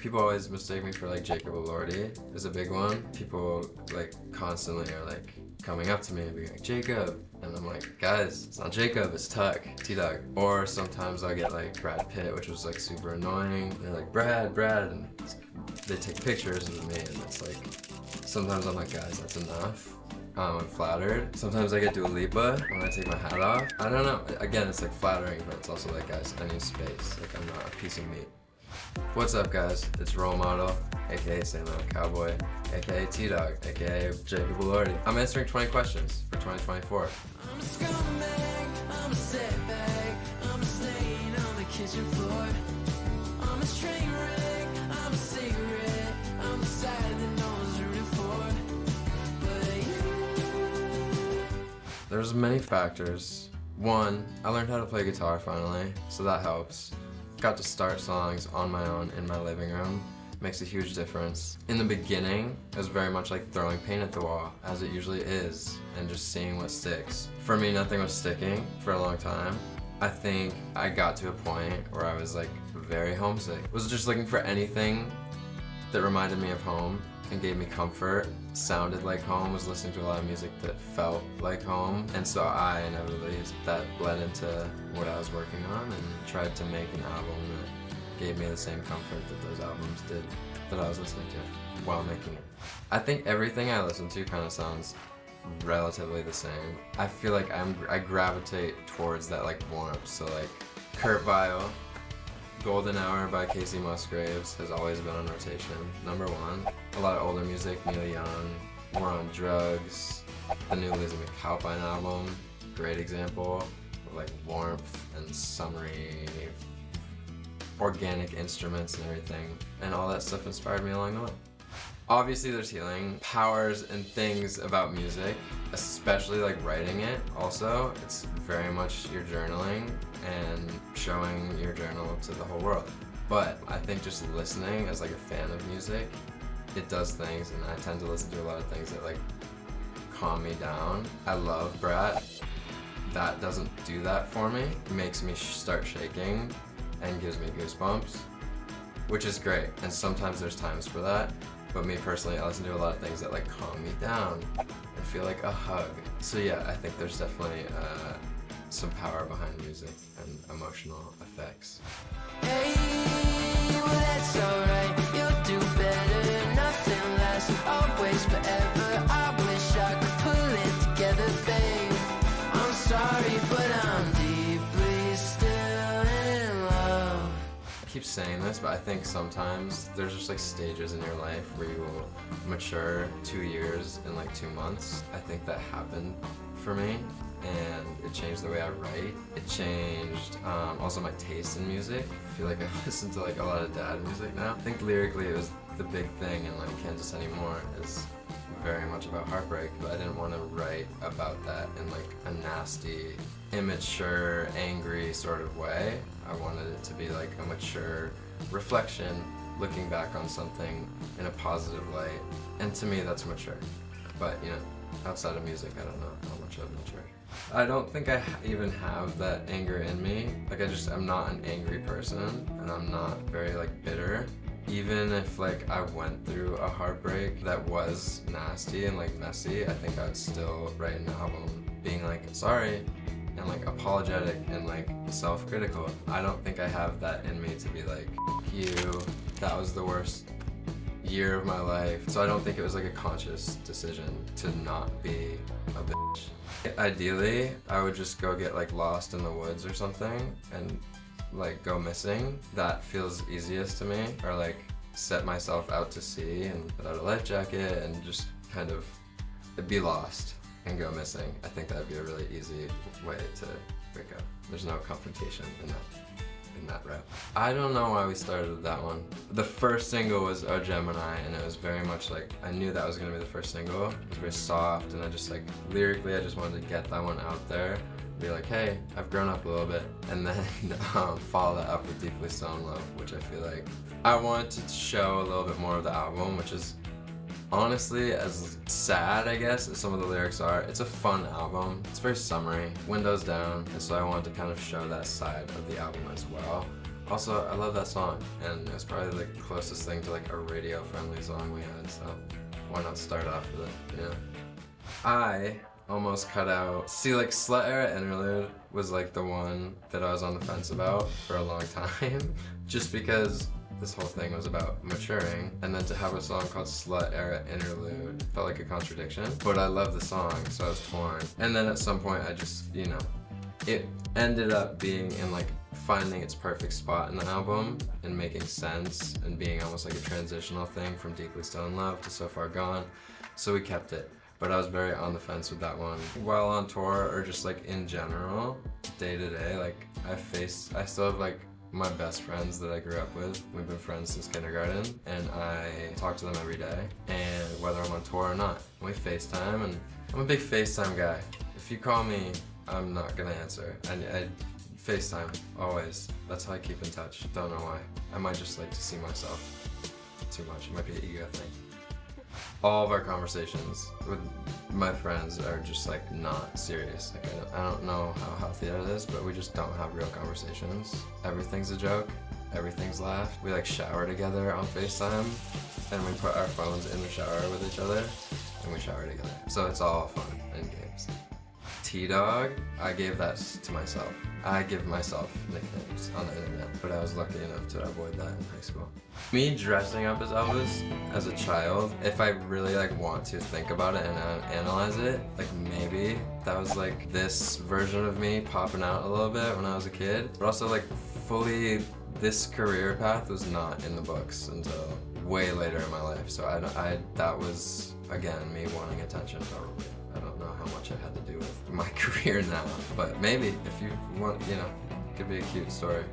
People always mistake me for like Jacob Elordi is a big one. People like constantly are like coming up to me and being like, Jacob. And I'm like, guys, it's not Jacob, it's Tuck, T-Dog. Or sometimes I'll get like Brad Pitt, which was like super annoying. They're like, Brad, and they take pictures of me and it's like, sometimes I'm like, guys, that's enough. I'm flattered. Sometimes I get Dua Lipa when I take my hat off. I don't know, again, it's like flattering, but it's also like, guys, I need space. Like I'm not a piece of meat. What's up, guys? It's Role Model, aka Cowboy, aka T-Dog, aka Jacob Elordi. I'm answering 20 questions for 2024. I'm a scumbag, I'm a setback, I'm a stain on the kitchen floor. I'm a train wreck, I'm a cigarette, I'm the side that no one's rooting for. But you... There's many factors. One, I learned how to play guitar finally, so that helps. Got to start songs on my own in my living room. Makes a huge difference. In the beginning, it was very much like throwing paint at the wall, as it usually is, and just seeing what sticks. For me, nothing was sticking for a long time. I think I got to a point where I was like very homesick. Was just looking for anything that reminded me of home and gave me comfort, sounded like home, was listening to a lot of music that felt like home. And so I inevitably, that bled into what I was working on and tried to make an album that gave me the same comfort that those albums did that I was listening to while making it. I think everything I listen to kind of sounds relatively the same. I feel like I gravitate towards that like warmth. So like Kurt Vile, Golden Hour by Casey Musgraves has always been on rotation. Number one. A lot of older music, Neil Young, We're on Drugs, the new Lizzie McAlpine album, great example of like warmth and summery, organic instruments and everything, and all that stuff inspired me along the way. Obviously there's healing powers and things about music, especially like writing it also. It's very much your journaling and showing your journal to the whole world. But I think just listening as like a fan of music, it does things, and I tend to listen to a lot of things that like calm me down. I love Brat. That doesn't do that for me. It makes me start shaking and gives me goosebumps, which is great. And sometimes there's times for that. But me personally, I listen to a lot of things that like calm me down and feel like a hug. So yeah, I think there's definitely some power behind music and emotional effects. Hey, well that's alright, you'll do better. Nothing lasts always forever. I wish I could pull it together, babe. I'm sorry, but I'm deeply still in love. I keep saying this, but I think sometimes there's just like stages in your life where you will mature 2 years in like 2 months. I think that happened for me, and it changed the way I write. It changed also my taste in music. I feel like I listen to like a lot of dad music now. I think lyrically it was the big thing in like Kansas Anymore is very much about heartbreak, but I didn't want to write about that in like a nasty, immature, angry sort of way. I wanted it to be like a mature reflection, looking back on something in a positive light, and to me that's mature. But you know, outside of music, I don't know how much I've matured. I don't think I even have that anger in me. Like I'm not an angry person, and I'm not very like bitter. Even if like I went through a heartbreak that was nasty and like messy, I think I'd still write an album being like sorry and like apologetic and like self-critical. I don't think I have that in me to be like, F you, that was the worst year of my life. So I don't think it was like a conscious decision to not be a bitch. Ideally, I would just go get like lost in the woods or something and like go missing. That feels easiest to me. Or like set myself out to sea and put out a life jacket and just kind of be lost and go missing. I think that'd be a really easy way to break up. There's no confrontation in that route. I don't know why we started with that one. The first single was Oh Gemini, and it was very much like, I knew that was gonna be the first single. It was very soft, and I just like, lyrically, I just wanted to get that one out there. Be like, hey, I've grown up a little bit. And then follow that up with Deeply So in Love, which I feel like I wanted to show a little bit more of the album, which is honestly, as sad, I guess, as some of the lyrics are, it's a fun album. It's very summery, windows down, and so I wanted to kind of show that side of the album as well. Also, I love that song, and it's probably the closest thing to like a radio-friendly song we had, so why not start off with it, you know? I almost cut out, see, like Slut Era Interlude was like the one that I was on the fence about for a long time, just because this whole thing was about maturing, and then to have a song called Slut Era Interlude felt like a contradiction, but I love the song, so I was torn. And then at some point I just, you know, it ended up being in like finding its perfect spot in the album and making sense and being almost like a transitional thing from Deeply Still in Love to So Far Gone, so we kept it. But I was very on the fence with that one. While on tour or just like in general, day to day, like I still have like my best friends that I grew up with. We've been friends since kindergarten, and I talk to them every day, and whether I'm on tour or not. We FaceTime, and I'm a big FaceTime guy. If you call me, I'm not gonna answer. I FaceTime, always. That's how I keep in touch. Don't know why. I might just like to see myself too much. It might be an ego thing. All of our conversations with my friends are just like not serious. Like I don't know how healthy that is, but we just don't have real conversations. Everything's a joke. Everything's laughed. We like shower together on FaceTime, and we put our phones in the shower with each other, and we shower together. So it's all fun and games. T-Dog, I gave that to myself. I give myself nicknames on the internet, but I was lucky enough to avoid that in high school. Me dressing up as Elvis as a child, if I really like want to think about it and analyze it, like maybe that was like this version of me popping out a little bit when I was a kid, but also like fully this career path was not in the books until way later in my life. So that was, again, me wanting attention probably. I don't know how much it had to do with my career now, but maybe if you want, you know, it could be a cute story.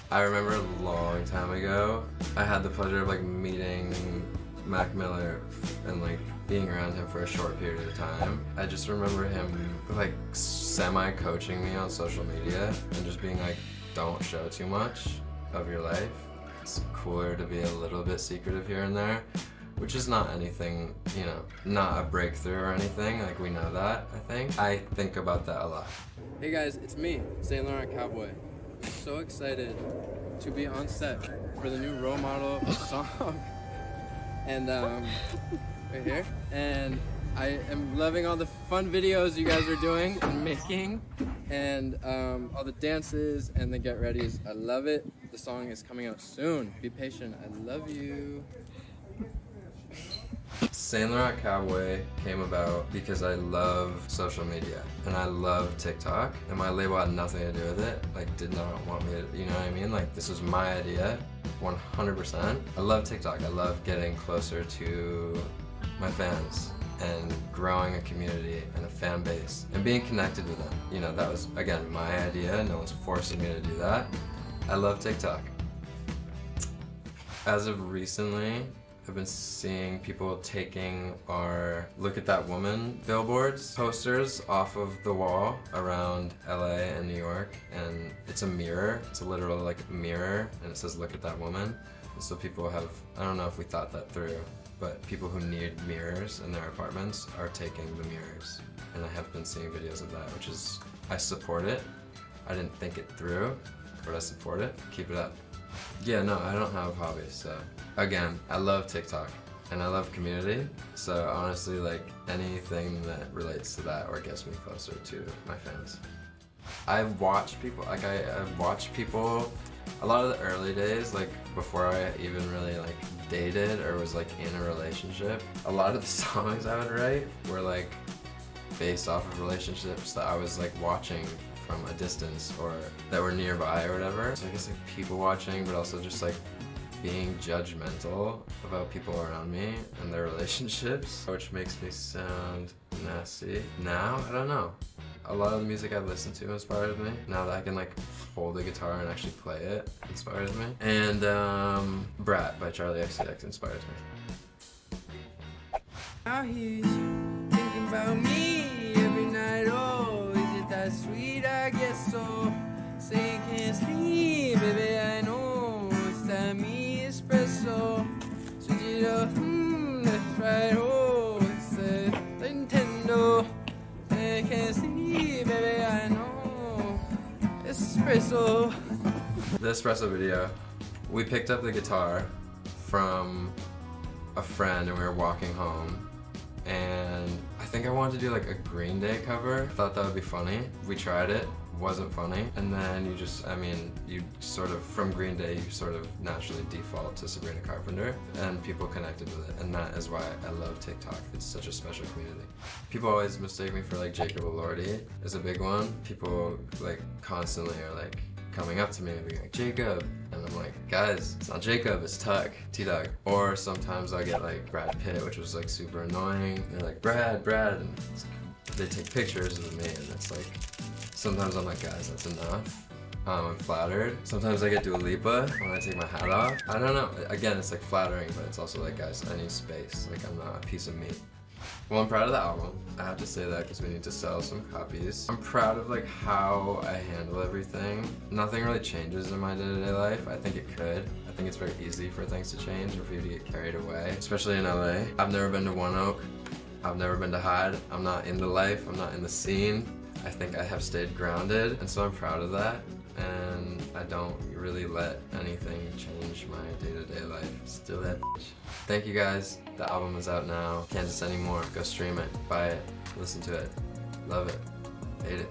I remember a long time ago, I had the pleasure of like meeting Mac Miller and like being around him for a short period of time. I just remember him like semi-coaching me on social media and just being like, don't show too much of your life. It's cooler to be a little bit secretive here and there. Which is not anything, you know, not a breakthrough or anything, like we know that, I think. I think about that a lot. Hey guys, it's me, St. Laurent Cowboy. I'm so excited to be on set for the new Role Model song. And right here. And I am loving all the fun videos you guys are doing and making, and all the dances and the get readies. I love it. The song is coming out soon. Be patient. I love you. Saint Laurent Cowboy came about because I love social media and I love TikTok, and my label had nothing to do with it, like did not want me to, you know what I mean? Like this was my idea, 100%. I love TikTok, I love getting closer to my fans and growing a community and a fan base and being connected with them. You know, that was, again, my idea, no one's forcing me to do that. I love TikTok. As of recently, I've been seeing people taking our Look at That Woman billboards, posters off of the wall around LA and New York, and it's a mirror, it's a literal like mirror, and it says Look at That Woman. And so people have, I don't know if we thought that through, but people who need mirrors in their apartments are taking the mirrors. And I have been seeing videos of that, which is, I support it. I didn't think it through, but I support it. Keep it up. Yeah, no, I don't have hobbies, so. Again, I love TikTok and I love community, so honestly, like anything that relates to that or gets me closer to my fans. I've watched people, like I've watched people, a lot of the early days, like before I even really like dated or was like in a relationship, a lot of the songs I would write were like based off of relationships that I was like watching from a distance or that were nearby or whatever. So I guess like people watching, but also just like being judgmental about people around me and their relationships, which makes me sound nasty. Now, I don't know. A lot of the music I listen to inspires me. Now that I can like hold a guitar and actually play it inspires me. And Brat by Charlie XCX inspires me. Now he's thinking about me every night. Oh, is it that sweet? I guess so. Say you can't sleep, baby, I know. It's that me espresso. Switch it up, left, right, oh. It's the Nintendo. Say you can't sleep, baby, I know. Espresso. The espresso video, we picked up the guitar from a friend and we were walking home, and I think I wanted to do like a Green Day cover. I thought that would be funny. We tried it, wasn't funny, and then you sort of, from Green Day, you sort of naturally default to Sabrina Carpenter, and people connected with it, and that is why I love TikTok. It's such a special community. People always mistake me for like Jacob Elordi is a big one. People like constantly are like coming up to me and being like, Jacob, and I'm like, guys, it's not Jacob, it's Tug, T-Dug. Or sometimes I get like Brad Pitt, which was like super annoying. They're like, Brad, and they take pictures of me, and it's like, sometimes I'm like, guys, that's enough. I'm flattered. Sometimes I get Dua Lipa when I take my hat off. I don't know, again, it's like flattering, but it's also like, guys, I need space. Like, I'm not a piece of meat. Well, I'm proud of the album. I have to say that because we need to sell some copies. I'm proud of like how I handle everything. Nothing really changes in my day-to-day life. I think it could. I think it's very easy for things to change or for you to get carried away, especially in LA. I've never been to One Oak. I've never been to Hyde. I'm not in the life. I'm not in the scene. I think I have stayed grounded, and so I'm proud of that. And I don't really let anything change my day-to-day life. Still that bitch. Thank you guys. The album is out now. Kansas anymore. Go stream it, buy it, listen to it, love it, hate it.